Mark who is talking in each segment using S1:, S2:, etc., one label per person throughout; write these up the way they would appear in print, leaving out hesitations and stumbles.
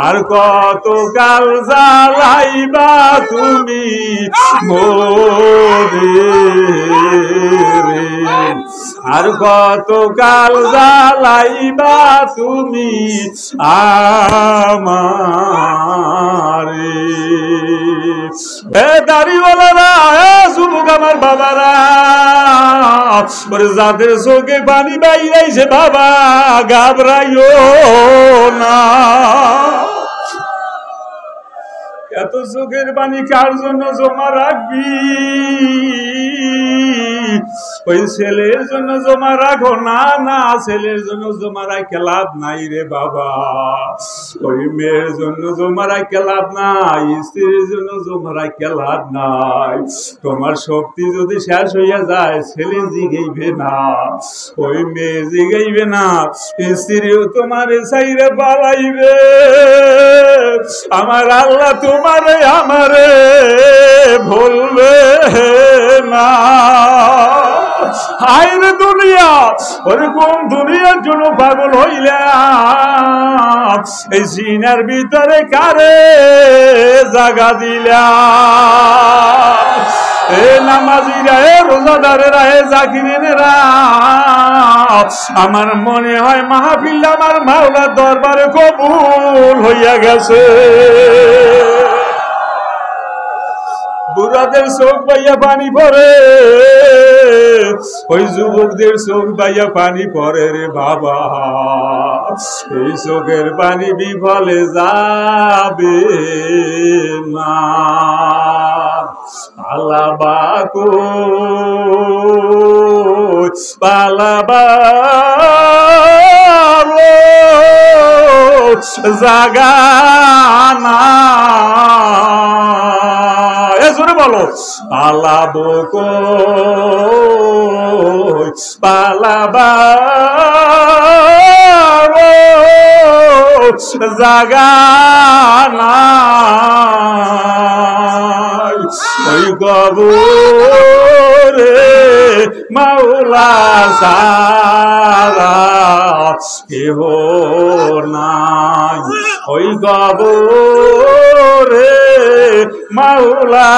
S1: আর কত কাল জ্বালাইবা তুমি মোরে রে, আর কত কাল জ্বালাইবা তুমি আমারে। এ দাড়িওয়ালারা, এ যুবক আমার বাবারা, যাদের চোখে পানি বাইরাইছে বাবা ঘাবড়াইও না। এত চোখের পানি কার জন্য জমা রাখবি? ওই ছেলের জন্য জমা রাখো না, না ছেলের জন্য জমা রাখে লাভ নাই রে বাবা। ওই মেয়ের জন্য জমা রাখে লাভ নাই, স্ত্রীর জন্য জমা রাখে লাভ নাই। তোমার শক্তি যদি শেষ হইয়া যায় ছেলে জিগাইবে না, ওই মেয়ে জিগাইবে না, স্ত্রীও তোমার চাইরে পালাইবে। আমার আল্লাহ তোমারে আমারে ভুলবে না। হায়রে দুনিয়া, ওরকম দুনিয়ার জন্য পাগল হইলাম, এই সিনার ভিতরে কারে জাগা দিলাম। এ নামাজিরা, এ রোজাদারেরা, এ জাকিরিনেরা, আমার মনে হয় মাহফিল আমার মাওলার দরবারে কবুল হইয়া গেছে। বুড়াদের চোখ বাইয়া পানি পড়ে, ওই যুবকদের চোখ বাইয়া পানি পড়ে রে বাবা। এই চোখের পানি বিফলে যাবে না। পালাবা কোচ পালাবা জাগানা, জোরে বলো। পালাবো কোচ পালাবা জাগানা, ওই কবরে মাওলা সারা কেহ নাই, ওই কবরে মাওলা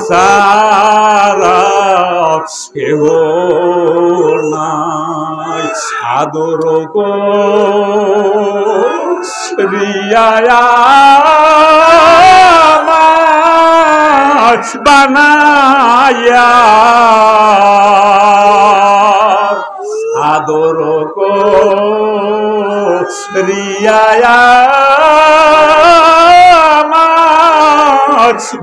S1: সারা কেহ নাই। আদর করিয়া বানায়া, আদর করিয়া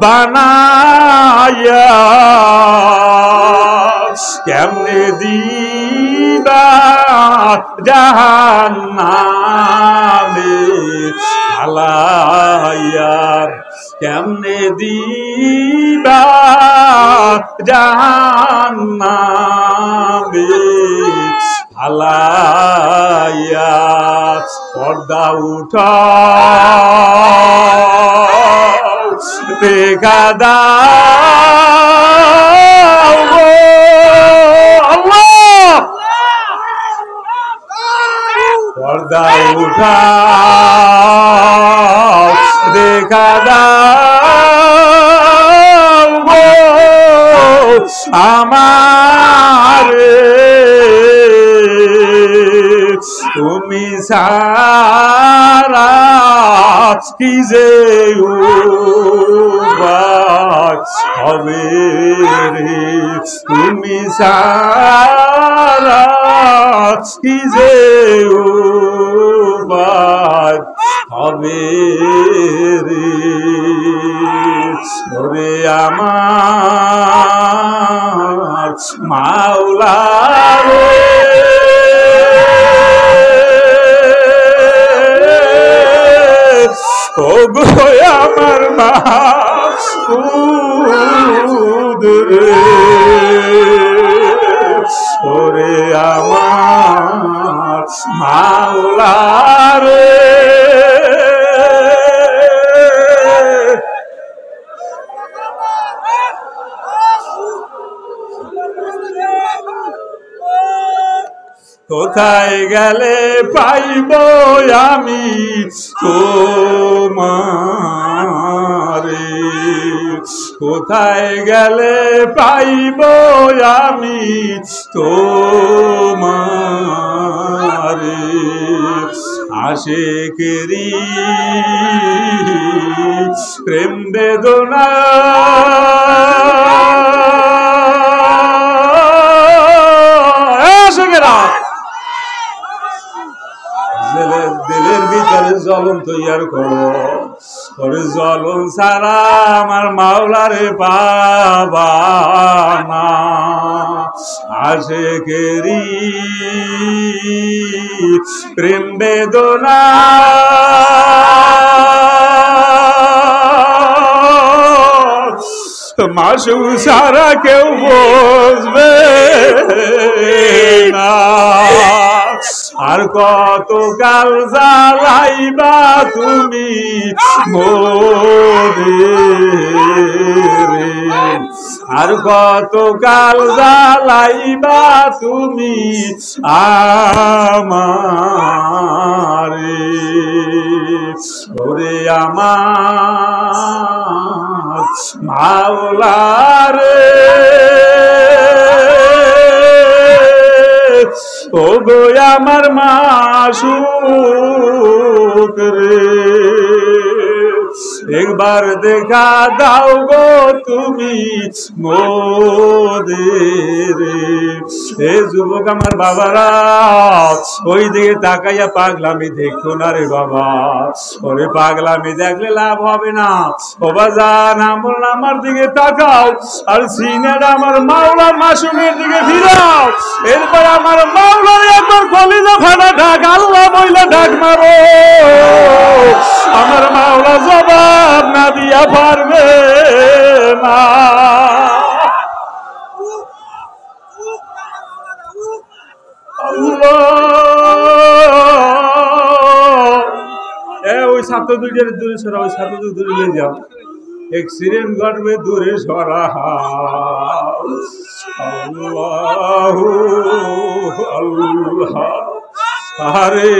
S1: বানায়া, কেমনে দিবা জাহান্নামে ফালাইয়া, কেমনে দিবা জাহান্নামে ফালাইয়া। পর্দা উঠাও দেখা দাও গো আল্লাহ, পর্দা উঠাও দেখা দাও গো আমারে, তুমি সারা কি যে হবে রে, তুমি সারা কি যে হবে রে। ওরে আমার মাওলা রে, ও গো আমার মাবুদ রে, ওরে আমার মাওলা রে। কোথায় গেলে পাইব আমি তো তোমারে কোথায় গেলে পাইব আমি তোমারে আশিকেরি প্রেম বেদনা দিলের ভিতরে জ্বলন তৈয়ার করো ওরে জ্বলন ছাড়া আমার মাওলারে পাবা না আশিকেরি প্রেম বেদনা মাসুক সারা কেউ বুঝবে না আর কত কাল জ্বালাইবা তুমি মোরে আর কত কাল জ্বালাইবা তুমি আমারে ওরে আমার মাওলারে ও গো আমার মাসুক রে একবার দেখা দাও গো তুমি মোদেরে এ যুবক আমার বাবারা ওই দিকে তাকাইয়া পাগলামি দেখতো না রে বাবা ওরে পাগলামি দেখলে লাভ হবে না ও বাজান আমার দিকে তাকাও আর সিনাটা আমার মাওলার মাসুকের দিকে ফিরাও এরপর আমার মাওলার একবার কলিজা ফাটা ডাক আল্লাহ বইলা ডাক মারো আমার মাওলা জবাব না দিয়া পারবে না ওই ছাত্র দুইটার দূরে সরা ওই ছাত্র দূরে নিয়ে যাও एक्सीडेंट घटবে দূরে সরা আল্লাহু আল্লাহ আরে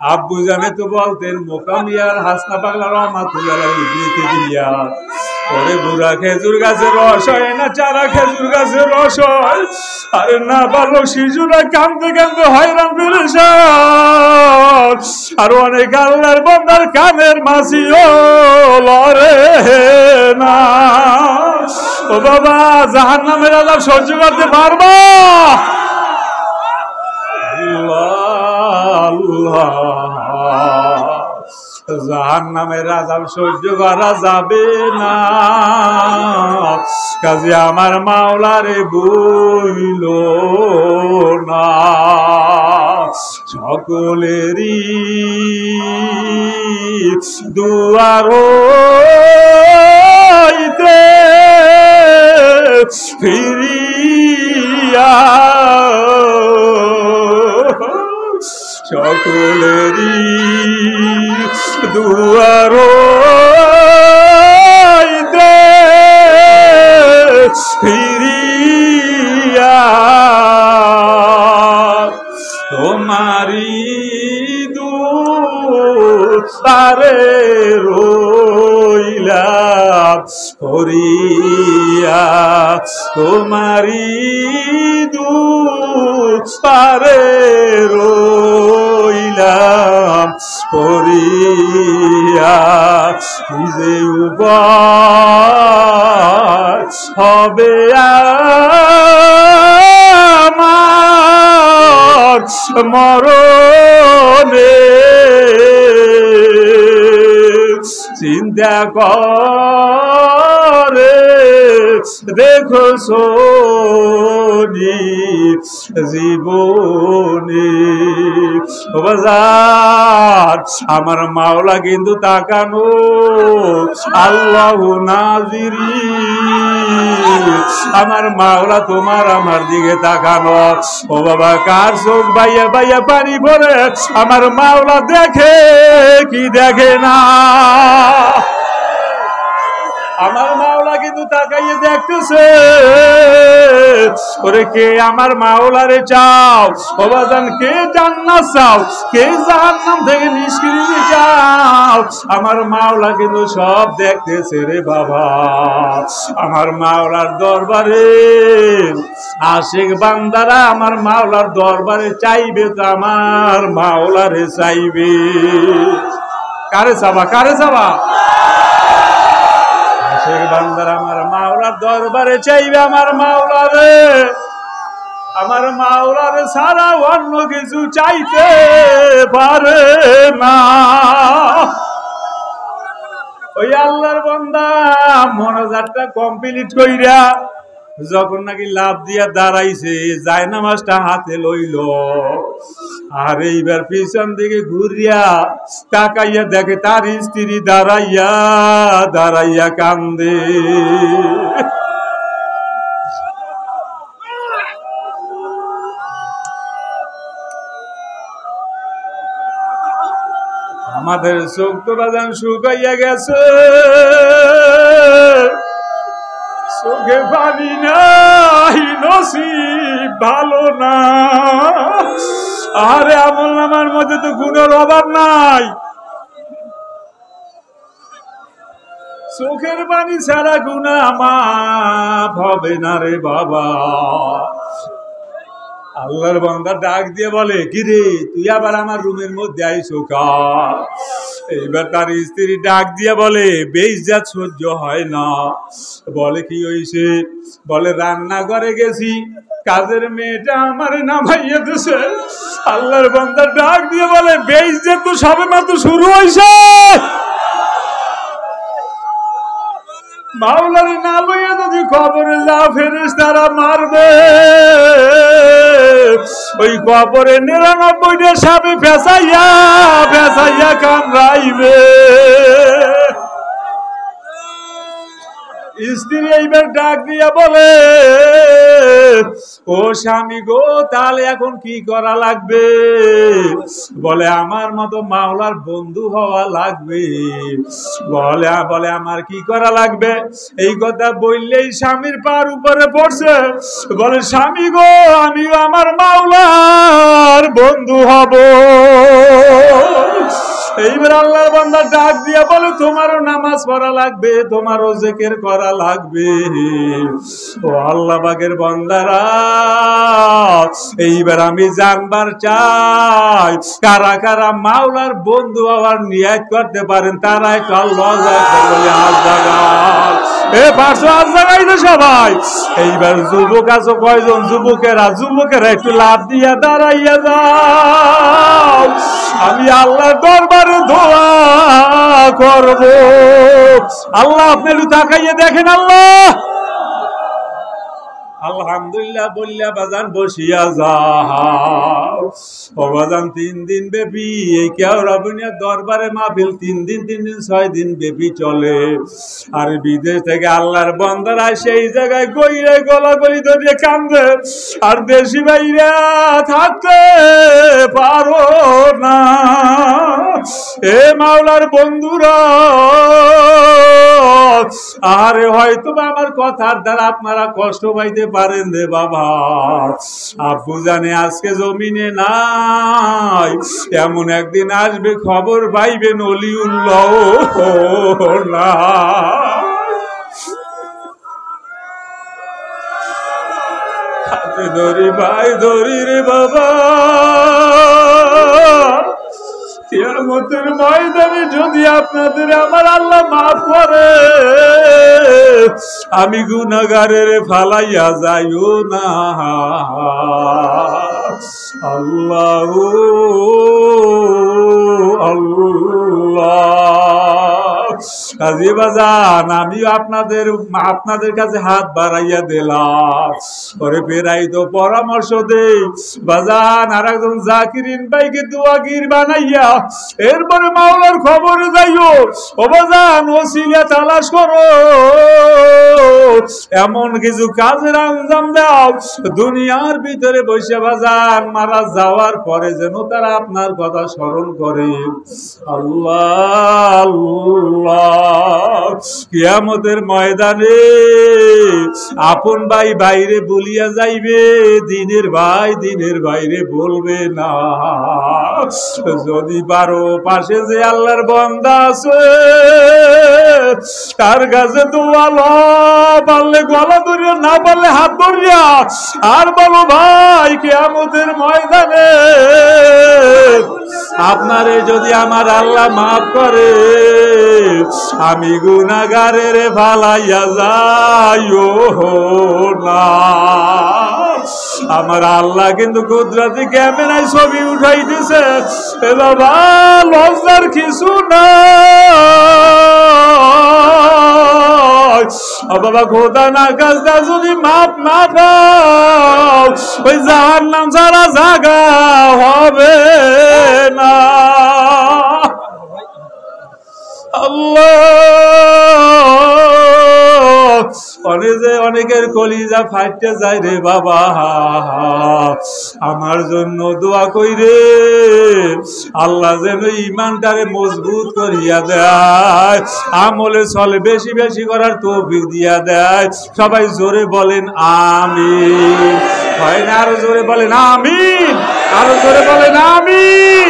S1: আব্বু জানে তো বলতেন মোকামিয়ার হাসনা পাগলা রহমাতুল্লাহ আলাইহি দিতে দিয়া ওরে বুড়া খেজুর গাছের রস হয় না চারা খেজুর গাছের রস হয় আরে না বালক শিশুরা কাঁদতে কাঁদতে হয়রান পেরেশান আর অনেক আল্লাহর বান্দার কানের মাছিও লড়ে না ও বাবা জাহান্নামের আযাব সহ্য করতে পারবা আল্লাহ জাহান্নামের আযাব সহ্য করা যাবে না কাজে আমার মাওলারে বইল না সকলেরই দুয়ার হইতে ফিরিয়া সকলেরই দুয়ার হইতে ফিরিয়া তোমারি দুয়ারে রইলাম করিয়া তোমারি দুয়ারে রইলাম করিয়া নিজে উপায় হবে আমার মরণে চিন্তা করে দেখো সোনি জীবনে বাজার আমার মাওলা কিন্তু তাকানো আল্লাহ নাজিরি আমার মাওলা তোমার আমার দিকে তাকানো ও বাবা কার চোখ বাইয়া বাইয়া পানি পড়ে আমার মাওলা দেখে কি দেখে না আমার মাওলা কিন্তু শুধু তাকাইয়ে দেখতেছে ওরে কে আমার মাওলারে চাও ও বাজান, কে জান্নাত চাও, কে জাহান্নাম থেকে নিষ্কৃতি চাও। আমার মাওলা কিন্তু সব দেখতেছে রে বাবা। আমার মাওলার দরবারে আশিক বান্দারা আমার মাওলার দরবারে চাইবে তো আমার মাওলারে চাইবে। কারে চাবা, কারে চাবা? আশিক বান্দারা আমার মাওলার দরবারে চাইবে আমার মাওলারে। আমার মাওলারে ছাড়া অন্য কিছু চাইতে পারে না। ওই আল্লাহর বান্দা মোনাজাতটা কমপ্লিট কইরা যখন নাকি লাভ দিয়া দাঁড়াইছে, জায়নামাজটা হাতে লইল, আর এইবার পিছন দিকে ঘুরিয়া তাকাইয়া দেখে তার স্ত্রী দাঁড়াইয়া দাঁড়াইয়া কান্দে। আমাদের চোখ তো বাজান শুকাইয়া গেছে, চোখে পানি নাই, নসিব ভালো না। আরে আমল নামার মধ্যে তো গুণের অভাব নাই, চোখের পানি ছাড়া গুনাহ মাফ হবে না রে বাবা। আল্লাহর বান্দা ডাক দিয়ে বলে, কি রে তুই আবার আমার রুমের মধ্যে আইসো কা? এইবার তার স্ত্রী ডাক দিয়ে বলে, বেইজ্জত সহ্য হয় না। বলে কি হইছে? বলে রান্নাঘরে গেছি, কাজের মেয়েটা আমার নামাইয়া দিছে। আল্লাহর বান্দা ডাক দিয়ে বলে, বেইজ্জত তো সবে মাত্র শুরু হইছে। মাওলারে না লইয়া যদি কবরে যা ফেরেশতারা মারবে, ওই কবরে ৯৯টা সাপে ফেসাইয়া ফেসাইয়া কামড়াইবে। স্ত্রী এইবার ডাক দিয়া বলে, ও স্বামী গো, তাহলে এখন কি করা লাগবে? বলে আমার মতো মাওলার বন্ধু হওয়া লাগবে। বলে আমার কি করা লাগবে? এই কথা বললেই স্বামীর পার উপরে পড়ছে। বলে স্বামী গো, আমিও আমার মাওলার বন্ধু হব। এইবার আল্লাহর বান্দা ডাক দিয়া বলে, তোমারও নামাজ পড়া লাগবে, তোমারও জিকির করা লাগবে। ও আল্লাহ পাকের বান্দারা, এইবার আমি জানবার চাই কারা কারা মাওলার বন্ধু হওয়ার নিয়ত করতে পারেন, তারা একটু আল্লাহ জাগাইতে সবাই। এইবার যুবক আছো কয়জন? যুবকেরা একটু লাভ দিয়া দাঁড়াইয়া যাও, আমি আল্লাহর দরবারে দোয়া করব। আল্লাহ আপনি একটু তাকাইয়ে দেখেন। আল্লাহ আলহামদুলিল্লাহ বললা বাজান বসিয়া যাও। ও বাজান 3 দিন ব্যাপী এই কেওড়াবুনিয়া দরবারে মাহফিল 3 দিন 6 দিন ব্যাপী চলে। আর বিদেশ থেকে আল্লাহর বান্দারা সেই জায়গায় গইরে গলাগলি ধরে কান্দে, আর দেশি ভাইরা থাকতে পারো না। এ মাওলার বন্ধুরা, আরে হয়তো আমার কথার দ্বারা আপনারা কষ্ট পাইতে পারেন রে বাবা। আব্বু জানে আজকে জমিনে নাই, এমন একদিন আসবে খবর পাইবেন অলিউল্লাহ না। হাতে ধরি ভাই ধরি রে বাবা, কিয়ামতের ময়দানে যদি আপনাদের আমার আল্লাহ মাফ করে, আমি গুনাহগারের ফালাইয়া যাইও না। আল্লাহ আল্লাহ। কাজী বাজান, আমি আপনাদের কাছে হাত বাড়াইয়া দিলাম, ওরে ফেরাই তো পরামর্শ দেই বাজান। আর একজন জাকিরিন ভাইকে দোয়াগির বানাইয়া এরপরে মাওলার খবরে যাইও। ও বাজান, ওসিলা তালাশ করো, এমন কিছু কাজের আঞ্জাম দাও দুনিয়ার ভিতরে বসে বাজান, মারা যাওয়ার পরে যেন তারা আপনার কথা স্মরণ করে। আল্লাহ আল্লাহ। কিয়ামতের ময়দানে আপন ভাই বাইরে বলিয়া যাইবে, দিনের বাইরে বলবে না। যদি পারো পাশে যে আল্লাহর বান্দা আছে তার কাছে দোয়ালো, পারলে গলা ধরিয়া, না পারলে হাত ধরিয়া আর বলো ভাই কিয়ামতের ময়দানে আপনারে যদি আমার আল্লাহ মাফ করে, আমি গুনাহগারের ফালাইয়া যাইও না। আমার আল্লাহ কিন্তু কুদরতি ক্যামেরায় ছবি উঠাইতেছে। এ বাবা লজ্জার কিছু না বাবা, খোদা না কাজটা যদি মাপ না পাও ওই জাহান্নাম ছাড়া জায়গা হবে না। অনেকের কলিজা ফাটতে যায় রে বাবা, আমার জন্য দোয়া কইরে আল্লাহ যেন ইমানটারে মজবুত করিয়া দেয়, আমলে চলে বেশি বেশি করার তৌফিক দিয়া দেয়। সবাই জোরে বলেন আমিন। হয় না? আরো জোরে বলেন আমিন, আরো জোরে বলেন আমিন।